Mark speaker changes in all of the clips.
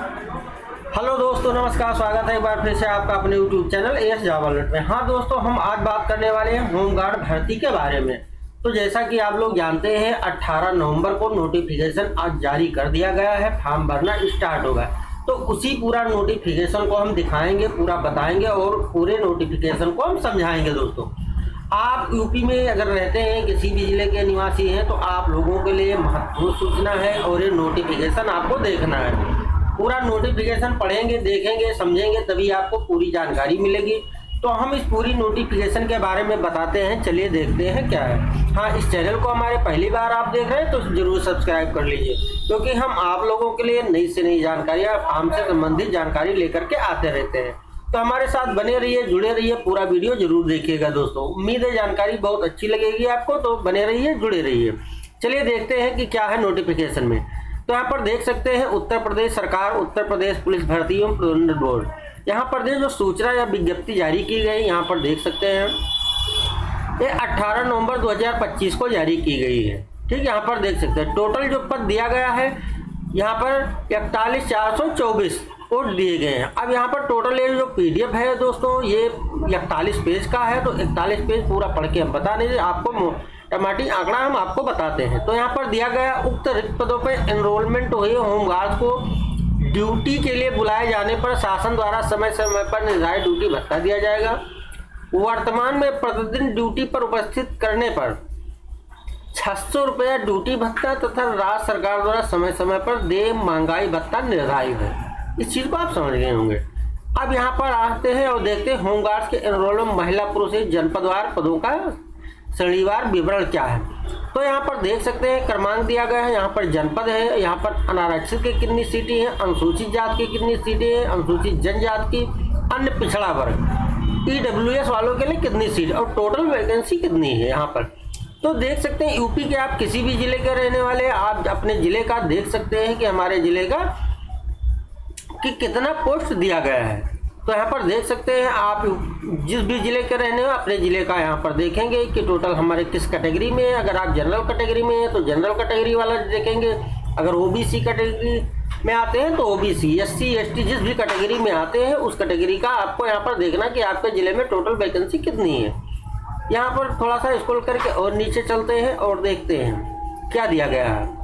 Speaker 1: Hello दोस्तों, नमस्कार। स्वागत है एक बार फिर से आपका अपने YouTube channel as job alert में। हाँ दोस्तों, हम आज बात करने वाले हैं होमगार्ड भर्ती के बारे में। तो जैसा कि आप लोग जानते हैं, 18 नवंबर को नोटिफिकेशन आज जारी कर दिया गया है। फॉर्म भरना स्टार्ट होगा, तो उसी पूरा नोटिफिकेशन को हम दिखाएंगे, पूरा बताएंगे और पूरे नोटिफिकेशन को हम समझाएंगे। दोस्तों, आप यूपी में अगर रहते हैं, किसी भी जिले के निवासी हैं, तो आप लोगों के लिए महत्वपूर्ण सूचना है और ये नोटिफिकेशन आपको देखना है। पूरा नोटिफिकेशन पढ़ेंगे, देखेंगे, समझेंगे, तभी आपको पूरी जानकारी मिलेगी। तो हम इस पूरी नोटिफिकेशन के बारे में बताते हैं। चलिए देखते हैं क्या है। हाँ, इस चैनल को हमारे पहली बार आप देख रहे हैं तो जरूर सब्सक्राइब कर लीजिए, क्योंकि हम आप लोगों के लिए नई से नई जानकारियाँ, हमसे संबंधित जानकारी लेकर के आते रहते हैं। तो हमारे साथ बने रहिए, जुड़े रहिए, पूरा वीडियो जरूर देखिएगा। दोस्तों, उम्मीद है जानकारी बहुत अच्छी लगेगी आपको, तो बने रहिए, जुड़े रहिए। चलिए देखते हैं कि क्या है नोटिफिकेशन में। तो यहाँ पर देख सकते हैं, उत्तर प्रदेश सरकार, उत्तर प्रदेश पुलिस भर्ती एवं प्रबंधन बोर्ड, यहाँ पर जो सूचना या विज्ञप्ति जारी की गई, यहाँ पर देख सकते हैं, ये 18 नवंबर 2025 को जारी की गई है। ठीक, यहाँ पर देख सकते हैं टोटल जो पद दिया गया है, यहाँ पर 41,424 पोस्ट दिए गए हैं। अब यहाँ पर टोटल ये जो PDF है दोस्तों, ये 41 पेज का है। तो 41 पेज पूरा पढ़ के हम बता नहीं, आपको टमाटी आंकड़ा हम आपको बताते हैं। तो यहाँ पर दिया गया, उक्त रिक्त पदों पर एनरोलमेंट हुए होमगार्ड को ड्यूटी के लिए बुलाए जाने पर शासन द्वारा समय समय पर निर्धारित ड्यूटी भत्ता दिया जाएगा। वर्तमान में प्रतिदिन ड्यूटी पर उपस्थित करने पर 600 रुपया ड्यूटी भत्ता तथा राज्य सरकार द्वारा समय समय पर देय महंगाई भत्ता निर्धारित है। इस चीज को आप समझ गए होंगे। अब यहाँ पर आते हैं और देखते हैं होमगार्ड के एनरोलमेंट महिला पुरुष जनपदवार पदों का श्रेणीवार विवरण क्या है। तो यहाँ पर देख सकते हैं क्रमांक दिया गया है, यहाँ पर जनपद है, यहाँ पर अनारक्षित की कितनी सीटें हैं, अनुसूचित जात की कितनी सीटें हैं, अनुसूचित जनजात की, अन्य पिछड़ा वर्ग, EWS वालों के लिए कितनी सीट और टोटल वैकेंसी कितनी है यहाँ पर। तो देख सकते हैं यूपी के आप किसी भी जिले के रहने वाले, आप अपने जिले का देख सकते हैं कि हमारे जिले का कि कितना पोस्ट दिया गया है। तो यहाँ पर देख सकते हैं, आप जिस भी जिले के रहने हो अपने जिले का यहाँ पर देखेंगे कि टोटल हमारे किस कैटेगरी में है। अगर आप जनरल कैटेगरी में हैं तो जनरल कैटेगरी वाला देखेंगे, अगर OBC कैटेगरी में आते हैं तो OBC, SC ST जिस भी कैटेगरी में आते हैं उस कैटेगरी का आपको यहाँ पर देखना कि आपके जिले में टोटल वैकेंसी कितनी है। यहाँ पर थोड़ा सा स्क्रॉल करके और नीचे चलते हैं और देखते हैं क्या दिया गया है।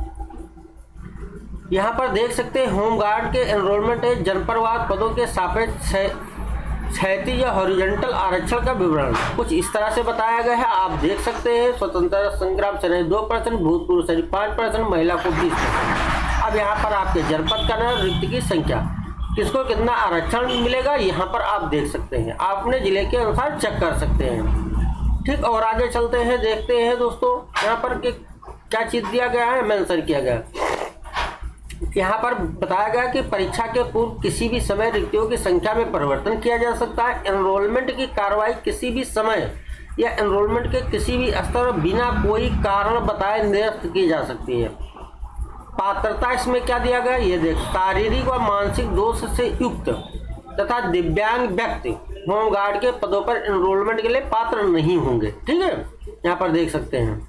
Speaker 1: यहाँ पर देख सकते हैं होमगार्ड के एनरोलमेंट है जनपदवार पदों के सापेक्ष क्षैतिज या हॉरिजॉन्टल आरक्षण का विवरण कुछ इस तरह से बताया गया है। आप देख सकते हैं स्वतंत्रता संग्राम सेनानी 2%, भूतपूर्व सैनिक 5%, महिला को 20%। अब यहाँ पर आपके जनपद का नाम, रिक्त की संख्या, किसको कितना आरक्षण मिलेगा, यहाँ पर आप देख सकते हैं। आप अपने जिले के अनुसार चेक कर सकते हैं। ठीक, और आगे चलते हैं, देखते हैं दोस्तों यहाँ पर क्या चीज़ दिया गया है, मेंशन किया गया। यहाँ पर बताया गया कि परीक्षा के पूर्व किसी भी समय रिक्तियों की संख्या में परिवर्तन किया जा सकता है। एनरोलमेंट की कार्रवाई किसी भी समय या एनरोलमेंट के किसी भी स्तर पर बिना कोई कारण बताए निरस्त की जा सकती है। पात्रता इसमें क्या दिया गया, ये देख, शारीरिक व मानसिक दोष से युक्त तथा दिव्यांग व्यक्ति होमगार्ड के पदों पर एनरोलमेंट के लिए पात्र नहीं होंगे। ठीक है, यहाँ पर देख सकते हैं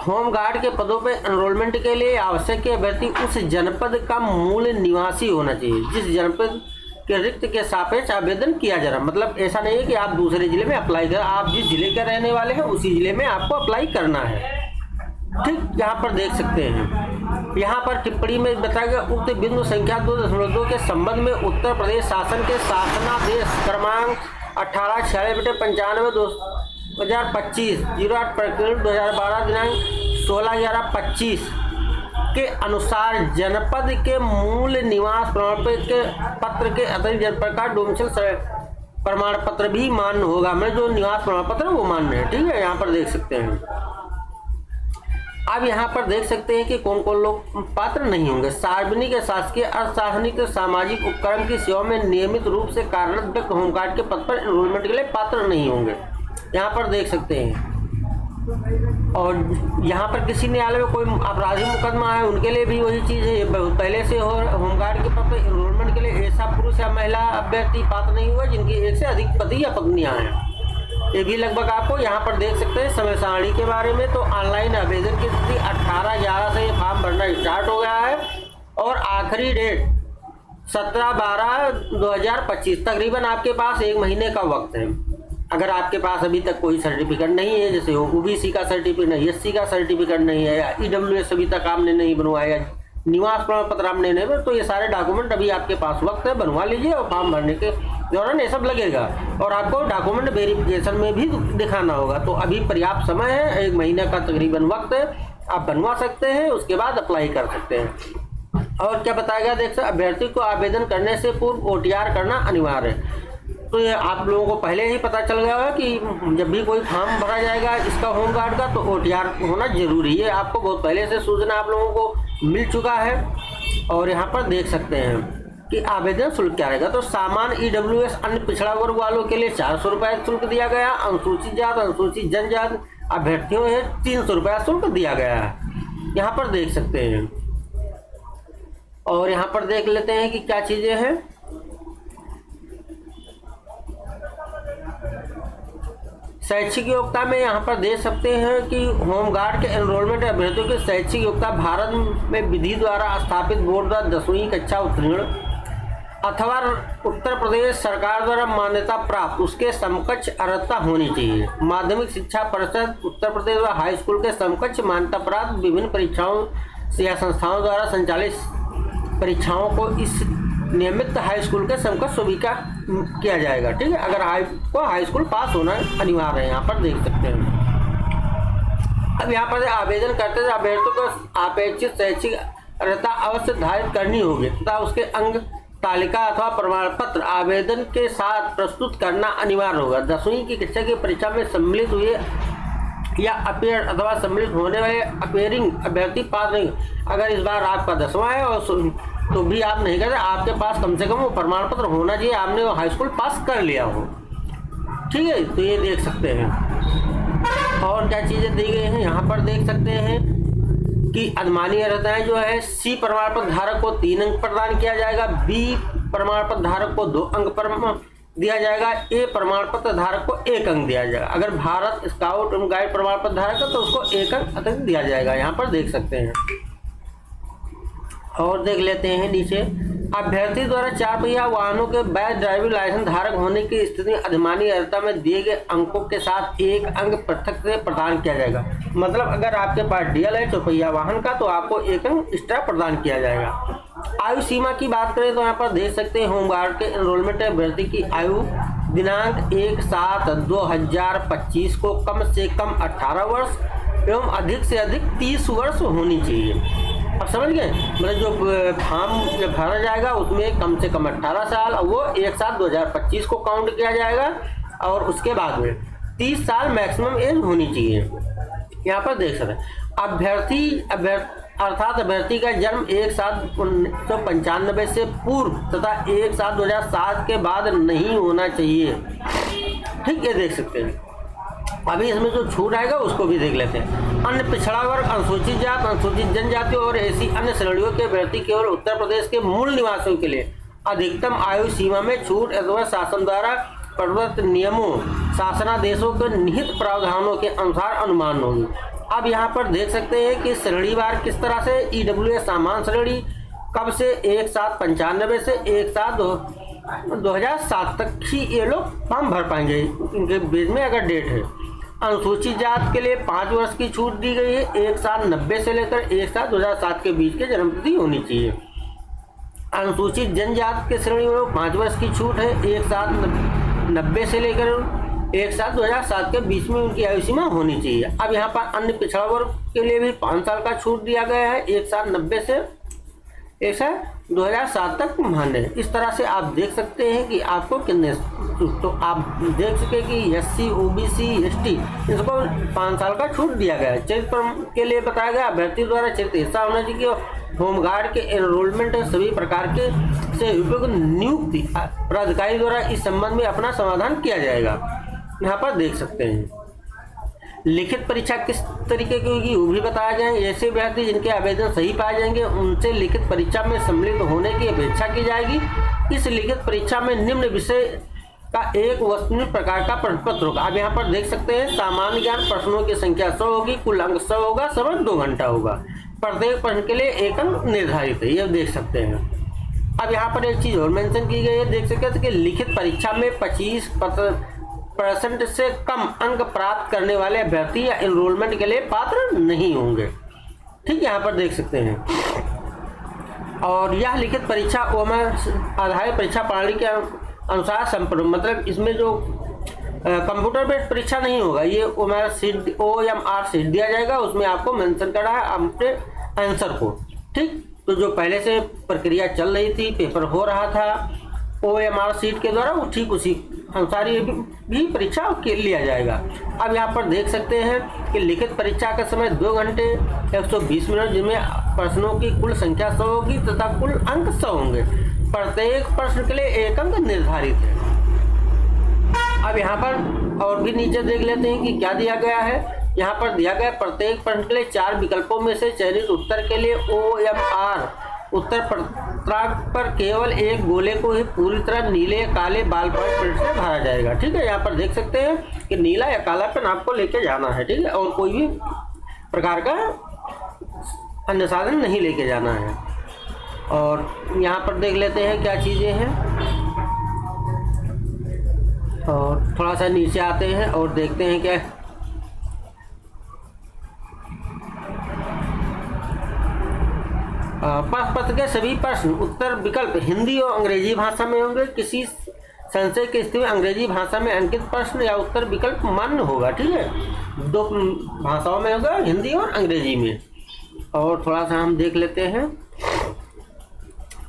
Speaker 1: होमगार्ड के पदों पर एनरोलमेंट के लिए आवश्यक अभ्यर्थी उस जनपद का मूल निवासी होना चाहिए जिस जनपद के रिक्त के सापेक्ष आवेदन किया जा रहा। मतलब ऐसा नहीं है कि आप दूसरे जिले में अप्लाई करें, आप जिस जिले के रहने वाले हैं उसी जिले में आपको अप्लाई करना है। ठीक, यहाँ पर देख सकते हैं, यहाँ पर टिप्पणी में बताया गया उक्त बिंदु संख्या 2.2 के संबंध में उत्तर प्रदेश शासन के शासनादेश क्रमांक 1896/95 2025 08 प्रकरण 2012 दिनांक 16/11/25 के अनुसार जनपद के मूल निवास प्रमाण पत्र के अतिरिक्त जनपद का डोमिसाइल प्रमाण पत्र भी मान्य होगा। मतलब जो निवास प्रमाण पत्र वो मान्य है। ठीक है, यहाँ पर देख सकते हैं। अब यहाँ पर देख सकते हैं कि कौन कौन लोग पात्र नहीं होंगे। सार्वजनिक शासकीय अर्धसार्वजनिक सामाजिक उपक्रम की सेवा में नियमित रूप से कार्यरत व्यक्ति होमगार्ड के पद पर एनरोलमेंट के लिए पात्र नहीं होंगे। यहाँ पर देख सकते हैं। और यहाँ पर किसी न्यायालय में कोई आपराधिक मुकदमा है उनके लिए भी वही चीज़ है, पहले से होमगार्ड के पद पर एनरोलमेंट के लिए ऐसा पुरुष या महिला अभ्यर्थी पात्र नहीं हुआ जिनकी एक से अधिक पति या पत्नियाँ हैं। ये भी लगभग आपको यहाँ पर देख सकते हैं। समय सारणी के बारे में तो ऑनलाइन आवेदन की तिथि 18/11 से ये फॉर्म भरना स्टार्ट हो गया है और आखिरी डेट 17/12/2025। तकरीबन आपके पास 1 महीने का वक्त है। अगर आपके पास अभी तक कोई सर्टिफिकेट नहीं है, जैसे ओबीसी का सर्टिफिकेट नहीं, एससी का सर्टिफिकेट नहीं है, या ईडब्ल्यूएस अभी तक आपने नहीं बनवाया, निवास प्रमाण पत्र आपने नहीं बनाया, तो ये सारे डॉक्यूमेंट अभी आपके पास वक्त है, बनवा लीजिए। और फॉर्म भरने के दौरान ये सब लगेगा और आपको डॉक्यूमेंट वेरिफिकेशन में भी दिखाना होगा। तो अभी पर्याप्त समय है, 1 महीने का तकरीबन वक्त है, आप बनवा सकते हैं, उसके बाद अप्लाई कर सकते हैं। और क्या बताया गया, देख सकते अभ्यर्थी को आवेदन करने से पूर्व ओटीआर करना अनिवार्य है। तो ये आप लोगों को पहले ही पता चल गया होगा कि जब भी कोई फॉर्म भरा जाएगा इसका होमगार्ड का, तो ओटीआर होना जरूरी है। आपको बहुत पहले से सूचना आप लोगों को मिल चुका है। और यहाँ पर देख सकते हैं कि आवेदन शुल्क क्या रहेगा। तो सामान्य ईडब्ल्यूएस अन्य पिछड़ा वर्ग वालों के लिए 400 रुपये शुल्क दिया गया। अनुसूचित जात, अनुसूचित जनजाति अभ्यर्थियों है 300 रुपया शुल्क दिया गया है। यहाँ पर देख सकते हैं। और यहाँ पर देख लेते हैं कि क्या चीजें हैं। शैक्षिक योग्यता में यहाँ पर देख सकते हैं कि होमगार्ड के एनरोलमेंट अभ्यर्थियों की शैक्षिक योग्यता भारत में विधि द्वारा स्थापित बोर्ड द्वारा 10वीं कक्षा उत्तीर्ण अथवा उत्तर प्रदेश सरकार द्वारा मान्यता प्राप्त उसके समकक्ष अर्हता होनी चाहिए। माध्यमिक शिक्षा परिषद उत्तर प्रदेश व हाई स्कूल के समकक्ष मान्यता प्राप्त विभिन्न परीक्षाओं या संस्थाओं द्वारा संचालित परीक्षाओं को इस नियमित हाई स्कूल के समकक्ष स्वीकार किया जाएगा। ठीक है, अगर हाई स्कूल पास होना अनिवार्य है। यहाँ पर देख सकते हैं। अब यहाँ पर आवेदन करते हुए अभ्यर्थियों को अपेक्षित शैक्षिक अर्हता अवश्य धारित करनी होगी तथा उसके अंग तालिका अथवा प्रमाण पत्र आवेदन के साथ प्रस्तुत करना अनिवार्य होगा। 10वीं की कक्षा की परीक्षा में सम्मिलित हुए या अपेयर अथवा सम्मिलित होने वाले अपेयरिंग अभ्यर्थी पास नहीं। अगर इस बार आपका 10वां है और तो भी आप नहीं करते, आपके पास कम से कम वो प्रमाण पत्र होना चाहिए, आपने वो हाई स्कूल पास कर लिया हो। ठीक है, तो ये देख सकते हैं। और क्या चीज़ें दी गई हैं यहाँ पर देख सकते हैं कि अधिमानी अर्हताएं जो है, सी प्रमाण पत्र धारक को 3 अंक प्रदान किया जाएगा, बी प्रमाण पत्र धारक को 2 अंक पर दिया जाएगा, ए प्रमाण पत्र धारक को 1 अंक दिया जाएगा। अगर भारत स्काउट एवं गाइड प्रमाण पत्र धारक है तो उसको 1 अंक अतिरिक्त दिया जाएगा। यहाँ पर देख सकते हैं। और देख लेते हैं नीचे, अभ्यर्थी द्वारा 4 पहिया वाहनों के वैध ड्राइविंग लाइसेंस धारक होने की स्थिति में अधिमानी अर्हता में दिए गए अंकों के साथ 1 अंक पृथक से प्रदान किया जाएगा। मतलब अगर आपके पास डीएल है 4 पहिया वाहन का, तो आपको 1 अंक एक्स्ट्रा प्रदान किया जाएगा। आयु सीमा की बात करें तो यहाँ पर देख सकते हैं होमगार्ड के एनरोलमेंट अभ्यर्थी की आयु दिनांक 1/7/2025 को कम से कम 18 वर्ष एवं अधिक से अधिक 30 वर्ष होनी चाहिए। अब समझ गए, मतलब जो फॉर्म जब भरा जाएगा उसमें कम से कम 18 साल और वो 1/7/2025 को काउंट किया जाएगा। और उसके बाद में 30 साल मैक्सिमम एज होनी चाहिए। यहाँ पर देख सकते हैं अभ्यर्थी अर्थात अभ्यर्थी का जन्म 1/7/1995 से पूर्व तथा 1/7/2007 के बाद नहीं होना चाहिए। ठीक, ये देख सकते हैं। अभी इसमें जो छूट आएगा उसको भी देख लेते हैं। अन्य पिछड़ा वर्ग, अनुसूचित जात, अनुसूचित जनजाति और ऐसी अन्य श्रेणियों के अभ्यर्थी केवल उत्तर प्रदेश के मूल निवासियों के लिए अधिकतम आयु सीमा में छूट अथवा शासन द्वारा प्रदत्त नियमों शासनादेशों के निहित प्रावधानों के अनुसार अनुमान होगी। अब यहाँ पर देख सकते हैं कि श्रेणीवार किस तरह से ईडब्ल्यूएस सामान्य श्रेणी कब से 1/7/95 से 1/7/2007 तक ही ये लोग फॉर्म भर पाएंगे, इनके बेस में अगर डेट है। अनुसूचित जात के लिए 5 वर्ष की छूट दी गई है। 1/7/90 से लेकर 1/7/2007 के बीच के जन्मतिथि होनी चाहिए। अनुसूचित जनजाति के श्रेणी में 5 वर्ष की छूट है। 1/7/90 से लेकर 1/7/2007 के बीच में उनकी आयु सीमा होनी चाहिए। अब यहाँ पर अन्य पिछड़ा वर्ग के लिए भी 5 साल का छूट दिया गया है। 1/7/90 से 1/7/2007 तक मान्य है। इस तरह से आप देख सकते हैं कि आपको कितने, तो आप देख सके कि एससी, ओबीसी, एसटी इसको 5 साल का छूट दिया गया है। चरित्र के लिए बताया गया अभ्यर्थी द्वारा चरित्र हिस्सा होना चाहिए। होमगार्ड के एनरोलमेंट सभी प्रकार के से उपयुक्त नियुक्ति प्राधिकारी द्वारा इस संबंध में अपना समाधान किया जाएगा। यहाँ पर देख सकते हैं। लिखित परीक्षा किस तरीके की होगी वो भी बताया जाए। ऐसे अभ्यर्थी जिनके आवेदन सही पाए जाएंगे उनसे लिखित परीक्षा में सम्मिलित होने की अपेक्षा की जाएगी। इस लिखित परीक्षा में निम्न विषय का एक वस्तुनिष्ठ प्रकार का प्रश्न पत्र होगा। आप यहाँ पर देख सकते हैं सामान्य ज्ञान प्रश्नों की संख्या 100 होगी, कुल अंक 100 होगा, समय 2 घंटा होगा। प्रत्येक प्रश्न के लिए एक अंक निर्धारित है, ये देख सकते हैं। अब यहाँ पर एक चीज़ और मेंशन की गई है, देख सकते हैं कि लिखित परीक्षा में 25% से कम अंक प्राप्त करने वाले अभ्यर्थी या एनरोलमेंट के लिए पात्र नहीं होंगे। ठीक, यहाँ पर देख सकते हैं। और यह लिखित परीक्षा OMR आधारित परीक्षा प्रणाली के अनुसार संपूर्ण, मतलब इसमें जो कंप्यूटर बेस्ड परीक्षा नहीं होगा, ये OMR सीट दिया जाएगा, उसमें आपको मेंशन करना है अपने आंसर को। ठीक, तो जो पहले से प्रक्रिया चल रही थी, पेपर हो रहा था OMR सीट के द्वारा, वो ठीक उसी अनुसार ये भी परीक्षा के लिया जाएगा। अब यहाँ पर देख सकते हैं कि लिखित परीक्षा का समय 2 घंटे 120 मिनट, जिसमें प्रश्नों की कुल संख्या 100 होगी तथा कुल अंक 100 होंगे। प्रत्येक प्रश्न के लिए एक अंक निर्धारित है। अब यहाँ पर और भी नीचे देख लेते हैं कि क्या दिया गया है। यहाँ पर दिया गया प्रत्येक प्रश्न के लिए 4 विकल्पों में से चयनित उत्तर के लिए OMR उत्तर पत्रक पर केवल एक गोले को ही पूरी तरह नीले या काले बाल पेन से भरा जाएगा। ठीक है, यहाँ पर देख सकते हैं कि नीला या काला पेन आपको लेके जाना है। ठीक है, और कोई भी प्रकार का अन्य साधन नहीं लेके जाना है। और यहाँ पर देख लेते हैं क्या चीज़ें हैं, और थोड़ा सा नीचे आते हैं और देखते हैं क्या प्रश्न पत्र के सभी प्रश्न उत्तर विकल्प हिंदी और अंग्रेजी भाषा में होंगे। किसी संशय की स्थिति में अंग्रेजी भाषा में अंकित प्रश्न या उत्तर विकल्प मान्य होगा। ठीक है, 2 भाषाओं में होगा, हिंदी और अंग्रेजी में। और थोड़ा सा हम देख लेते हैं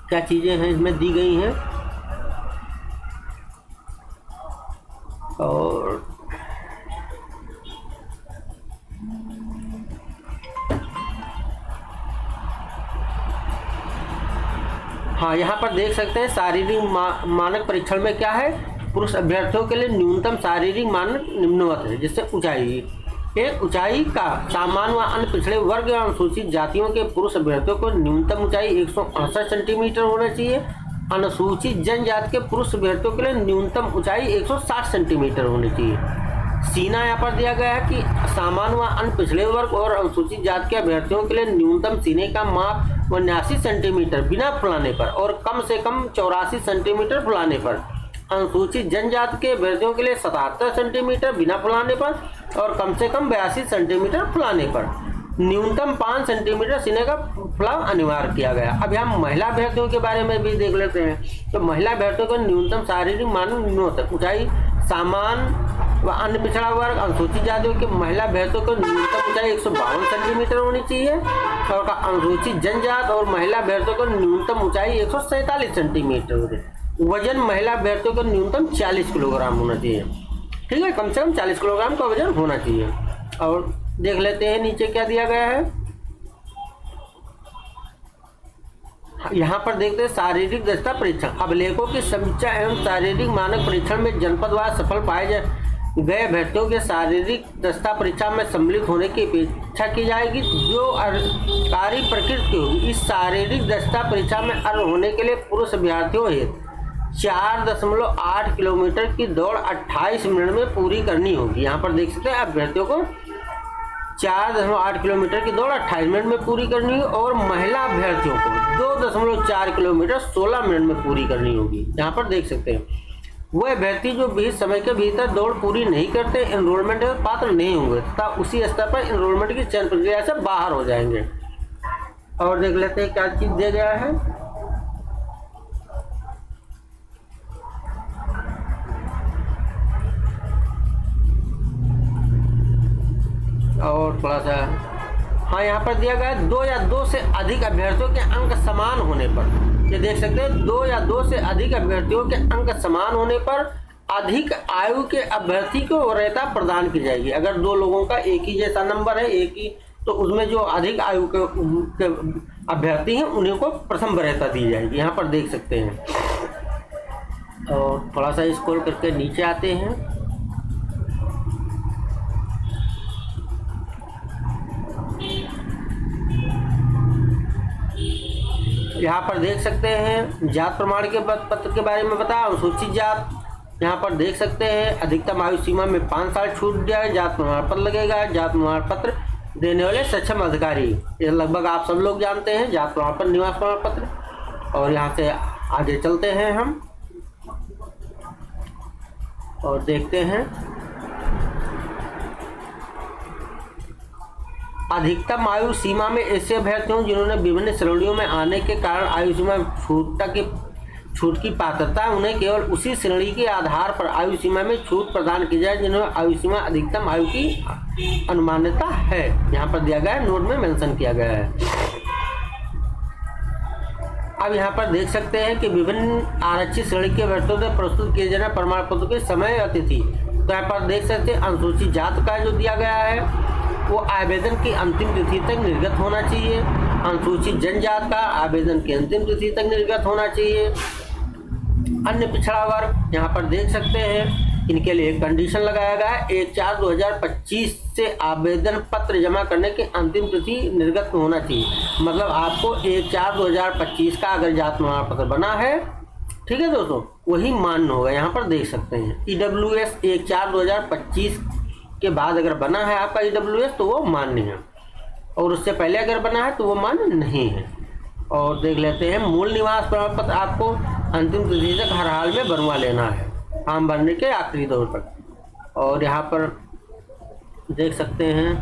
Speaker 1: क्या चीज़ें हैं इसमें दी गई हैं। और हाँ, यहाँ पर देख सकते हैं शारीरिक मानक परीक्षण में क्या है, पुरुष अभ्यर्थियों के लिए न्यूनतम शारीरिक मानक निम्नवत है, जिससे ऊंचाई एक ऊंचाई का सामान्य व अन्य पिछड़े वर्ग या अनुसूचित जातियों के पुरुष अभ्यर्थियों को न्यूनतम ऊंचाई 168 सेंटीमीटर होना चाहिए। अनुसूचित जनजाति के पुरुष अभ्यर्थियों के लिए न्यूनतम ऊंचाई 160 सेंटीमीटर होनी चाहिए। सीना यहाँ पर दिया गया है कि सामान्य व अन्य पिछड़े वर्ग और अनुसूचित जाति के अभ्यर्थियों के लिए न्यूनतम सीने का माप 79 सेंटीमीटर बिना फुलाने पर और कम से कम 84 सेंटीमीटर फुलाने पर। अनुसूचित जनजाति के अभ्यर्थियों के लिए 77 सेंटीमीटर बिना फुलाने पर और कम से कम 82 सेंटीमीटर फुलाने पर। न्यूनतम 5 सेंटीमीटर सीने का फुलाव अनिवार्य किया गया। अब हम महिला अभ्यर्थियों के बारे में भी देख लेते हैं। तो महिला अभ्यर्थियों को न्यूनतम शारीरिक मानक निम्नवत ऊंचाई सामान्य व अन्य पिछड़ा वर्ग अनुसूचित जातियों के महिला अभ्यर्थियों को न्यूनतम ऊंचाई 152 सेंटीमीटर होनी चाहिए और अनुसूचित जनजात और महिला अभ्यर्थियों को न्यूनतम ऊंचाई 147 सेंटीमीटर होगी। वजन महिला अभ्यर्थियों को न्यूनतम 40 किलोग्राम होना चाहिए। ठीक है, कम से कम 40 किलोग्राम का वजन होना चाहिए। और देख लेते हैं नीचे क्या दिया गया है। यहाँ पर देखते हैं शारीरिक दक्षता परीक्षण। अभिलेखों की समीक्षा एवं शारीरिक मानक परीक्षण में जनपदवार सफल पाए गए अभ्यर्थियों के शारीरिक दक्षता परीक्षा में सम्मिलित होने की अपेक्षा की जाएगी जो कार्य प्रकृति की होगी। इस शारीरिक दक्षता परीक्षा में अर्ह होने के लिए पुरुष अभ्यर्थियों हेतु 4.8 किलोमीटर की दौड़ 28 मिनट में पूरी करनी होगी। यहाँ पर देख सकते हैं अभ्यर्थियों को 4.8 किलोमीटर की दौड़ 28 मिनट में पूरी करनी होगी और महिला अभ्यर्थियों को 2.4 किलोमीटर 16 मिनट में पूरी करनी होगी। यहाँ पर देख सकते हैं वह अभ्यर्थी जो 20 समय के भीतर दौड़ पूरी नहीं करते एनरोलमेंट में पात्र नहीं होंगे तथा उसी स्तर पर एनरोलमेंट की चयन प्रक्रिया से बाहर हो जाएंगे। और देख लेते हैं क्या चीज दिया गया है। और थोड़ा सा हाँ, यहाँ पर दिया गया है 2 या 2 से अधिक अभ्यर्थियों के अंक समान होने पर। ये देख सकते हैं 2 या 2 से अधिक अभ्यर्थियों के अंक समान होने पर अधिक आयु के अभ्यर्थी को वरीयता प्रदान की जाएगी। अगर 2 लोगों का एक ही जैसा नंबर है, एक ही, तो उसमें जो अधिक आयु के अभ्यर्थी हैं उन्हीं को प्रथम वरीयता दी जाएगी। यहाँ पर देख सकते हैं। और थोड़ा सा स्क्रॉल करके नीचे आते हैं। यहाँ पर देख सकते हैं जात प्रमाण के पत्र के बारे में बताया। अनुसूचित जात यहाँ पर देख सकते हैं अधिकतम आयु सीमा में 5 साल छूट दिया है। जात प्रमाण पत्र लगेगा। जात प्रमाण पत्र देने वाले सक्षम अधिकारी, ये लगभग आप सब लोग जानते हैं, जात प्रमाण पत्र, निवास प्रमाण पत्र। और यहाँ से आगे चलते हैं हम और देखते हैं अधिकतम आयु सीमा में ऐसे अभ्यर्थियों जिन्होंने विभिन्न श्रेणियों में आने के कारण आयु सीमा छूट की पात्रता है, उन्हें केवल उसी श्रेणी के आधार पर आयु सीमा में छूट प्रदान की जाए जिन्होंने आयु सीमा अधिकतम आयु की अनुमान्यता है। यहाँ पर दिया गया है, नोट में मेंशन किया गया है। अब यहाँ पर देख सकते हैं कि विभिन्न आरक्षित श्रेणी के अभ्यर्थियों से प्रस्तुत किए जाने प्रमाण पत्र के समय और तिथि। तो यहाँ पर देख सकते हैं अनुसूचित जात का जो दिया गया है वो आवेदन की अंतिम तिथि तक निर्गत होना चाहिए। अनुसूचित जनजात का आवेदन की अंतिम तिथि तक निर्गत होना चाहिए। अन्य पिछड़ा वर्ग यहाँ पर देख सकते हैं, इनके लिए कंडीशन लगाया गया है 1/4/2025 से आवेदन पत्र जमा करने की अंतिम तिथि निर्गत होना चाहिए। मतलब आपको 1/4/2025 का अगर जात प्रमाण पत्र बना है, ठीक है दोस्तों, वही मान्य होगा। यहाँ पर देख सकते हैं EWS 1/4/2025 के बाद अगर बना है आपका EWS तो वो मान्य है, और उससे पहले अगर बना है तो वो मान्य नहीं है। और देख लेते हैं मूल निवास प्रमाण पत्र आपको अंतिम तिथि तक हर हाल में बनवा लेना है, फॉर्म भरने के आखिरी दौर तक। और यहाँ पर देख सकते हैं,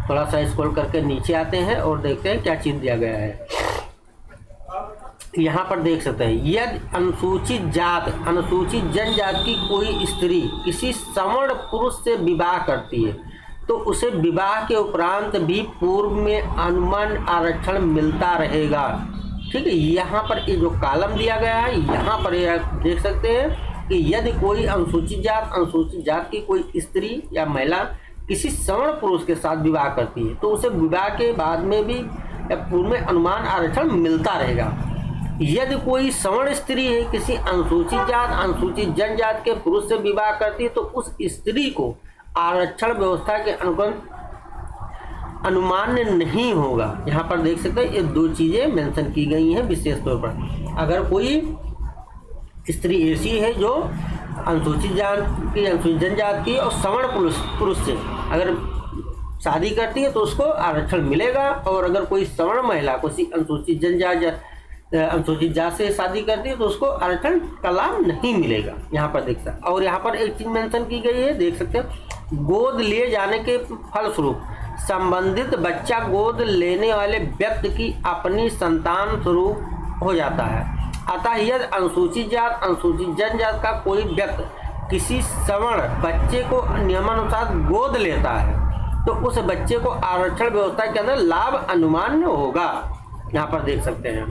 Speaker 1: थोड़ा सा स्क्रॉल करके नीचे आते हैं और देखते हैं क्या चीज़ दिया गया है। यहाँ पर देख सकते हैं यदि अनुसूचित जात अनुसूचित जनजात की कोई स्त्री किसी सवर्ण पुरुष से विवाह करती है तो उसे विवाह के उपरांत भी पूर्व में अनुमान आरक्षण मिलता रहेगा। ठीक है, यहाँ पर ये जो कॉलम दिया गया है, यहाँ पर ये देख सकते हैं कि यदि कोई अनुसूचित जात की कोई स्त्री या महिला किसी सवर्ण पुरुष के साथ विवाह करती है तो उसे विवाह के बाद में भी या पूर्व में अनुमान आरक्षण मिलता रहेगा। यदि कोई सवर्ण स्त्री है किसी अनुसूचित जनजात के पुरुष से विवाह करती है तो उस स्त्री को आरक्षण व्यवस्था के अनुगुण अनुमान्य नहीं होगा। यहाँ पर देख सकते हैं ये दो चीजें मेंशन की गई हैं विशेष तौर पर। अगर कोई स्त्री ऐसी है जो अनुसूचित जनजात की और सवर्ण पुरुष से अगर शादी करती है तो उसको आरक्षण मिलेगा, और अगर कोई सवर्ण महिला किसी अनुसूचित जात से शादी करती है तो उसको आरक्षण का लाभ नहीं मिलेगा। यहाँ पर देख सकते। और यहाँ पर एक चीज मेंशन की गई है, देख सकते हैं, गोद लिए जाने के फलस्वरूप संबंधित बच्चा गोद लेने वाले व्यक्ति की अपनी संतान स्वरूप हो जाता है। अतः यदि अनुसूचित जनजात का कोई व्यक्ति किसी सवर्ण बच्चे को नियमानुसार गोद लेता है तो उस बच्चे को आरक्षण व्यवस्था के अंदर लाभ अनुमान्य होगा। यहाँ पर देख सकते हैं।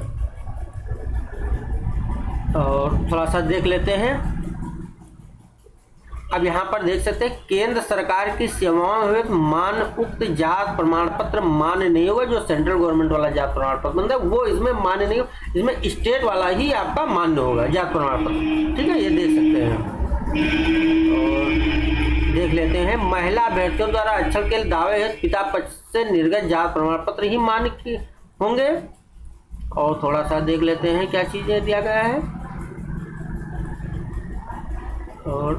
Speaker 1: और थोड़ा सा देख लेते हैं। अब यहाँ पर देख सकते हैं केंद्र सरकार की सेवाओं में मान उक्त जात प्रमाण पत्र मान्य नहीं होगा। जो सेंट्रल गवर्नमेंट वाला जात प्रमाण पत्र बनता है वो इसमें मान्य नहीं होगा, इसमें स्टेट वाला ही आपका मान्य होगा जात प्रमाण पत्र। ठीक है, ये देख सकते हैं। और देख लेते हैं महिला अभ्यर्थियों द्वारा अक्षर के दावे है पिता पक्ष से निर्गत जात प्रमाण पत्र ही मान्य होंगे। और थोड़ा सा देख लेते हैं क्या चीजें दिया गया है। और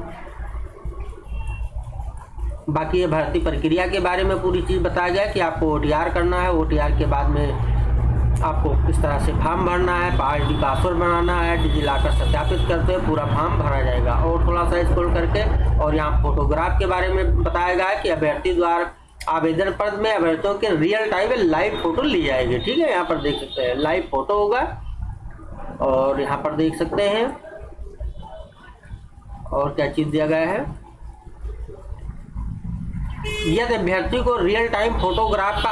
Speaker 1: बाकी ये भर्ती प्रक्रिया के बारे में पूरी चीज़ बताया गया कि आपको OTR करना है, OTR के बाद में आपको किस तरह से फॉर्म भरना है, ID पासवर्ड बनाना है, डिजिलॉकर सत्यापित करते हुए पूरा फॉर्म भरा जाएगा। और थोड़ा सा स्क्रॉल करके और यहाँ फोटोग्राफ के बारे में बताया गया है कि अभ्यर्थी द्वारा आवेदन पत्र में अभ्यर्थियों के रियल टाइम में लाइव फोटो ली जाएगी। ठीक है, यहाँ पर देख सकते हैं लाइव फोटो होगा। और यहाँ पर देख सकते हैं और क्या चीज़ दिया गया है, यदि अभ्यर्थी को रियल टाइम फोटोग्राफ का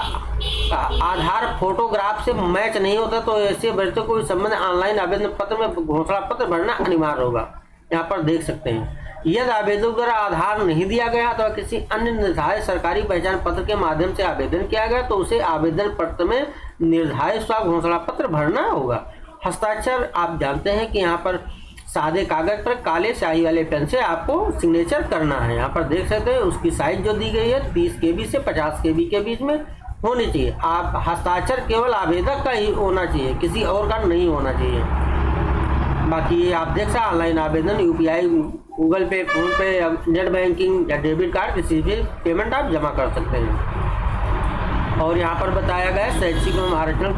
Speaker 1: आधार फोटोग्राफ से मैच नहीं होता तो ऐसे अभ्यर्थी को इस संबंध ऑनलाइन आवेदन पत्र में घोषणा पत्र भरना अनिवार्य होगा। यहाँ पर देख सकते हैं यदि आवेदक द्वारा आधार नहीं दिया गया तो किसी अन्य निर्धारित सरकारी पहचान पत्र के माध्यम से आवेदन किया गया तो उसे आवेदन पत्र में निर्धारित स्व घोषणा पत्र भरना होगा। हस्ताक्षर आप जानते हैं कि यहाँ पर सादे कागज पर काले स्याही वाले पेन से आपको सिग्नेचर करना है। यहाँ पर देख सकते हैं उसकी साइज जो दी गई है 30 KB से 50 KB के बीच में होनी चाहिए। आप हस्ताक्षर केवल आवेदक का ही होना चाहिए, किसी और का नहीं होना चाहिए। बाकी आप देख सकते ऑनलाइन आवेदन UPI, गूगल पे, फोन पे, नेट बैंकिंग या डेबिट कार्ड किसी भी पेमेंट आप जमा कर सकते हैं। और यहाँ पर बताया गया है शैक्षिक एवं आरक्षण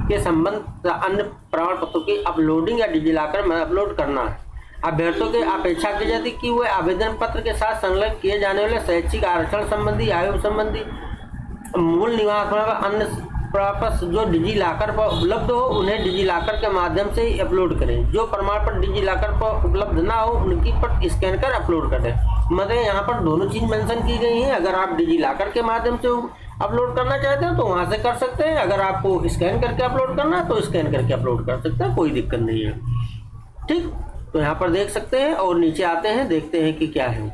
Speaker 1: के संबंध अन्य प्रमाण पत्रों की अपलोडिंग या डिजिलॉकर में अपलोड करना है। अभ्यर्थियों की अपेक्षा की जाती है कि वे आवेदन पत्र के साथ संलग्न किए जाने वाले शैक्षिक आरक्षण संबंधी, आयु संबंधी, मूल निवास अन्य प्रपत्र जो डिजिलॉकर पर उपलब्ध हो उन्हें डिजिलॉकर के माध्यम से ही अपलोड करें। जो प्रमाण पत्र डिजिलॉकर पर उपलब्ध ना हो उनकी पर स्कैन कर अपलोड करें। मतलब यहाँ पर दोनों चीज़ मेंशन की गई हैं। अगर आप डिजिलॉकर के माध्यम से अपलोड करना चाहते हैं तो वहाँ से कर सकते हैं, अगर आपको स्कैन करके अपलोड करना है तो स्कैन करके अपलोड कर सकते हैं, कोई दिक्कत नहीं है। ठीक, तो यहाँ पर देख सकते हैं और नीचे आते हैं, देखते हैं कि क्या है।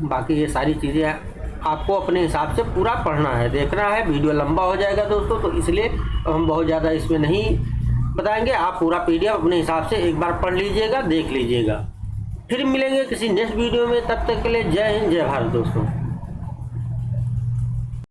Speaker 1: बाकी ये सारी चीज़ें आपको अपने हिसाब से पूरा पढ़ना है, देखना है। वीडियो लंबा हो जाएगा दोस्तों, तो इसलिए हम बहुत ज़्यादा इसमें नहीं बताएंगे। आप पूरा PDF अपने हिसाब से एक बार पढ़ लीजिएगा, देख लीजिएगा। फिर मिलेंगे किसी नेक्स्ट वीडियो में, तब तक के लिए जय हिंद, जय भारत दोस्तों।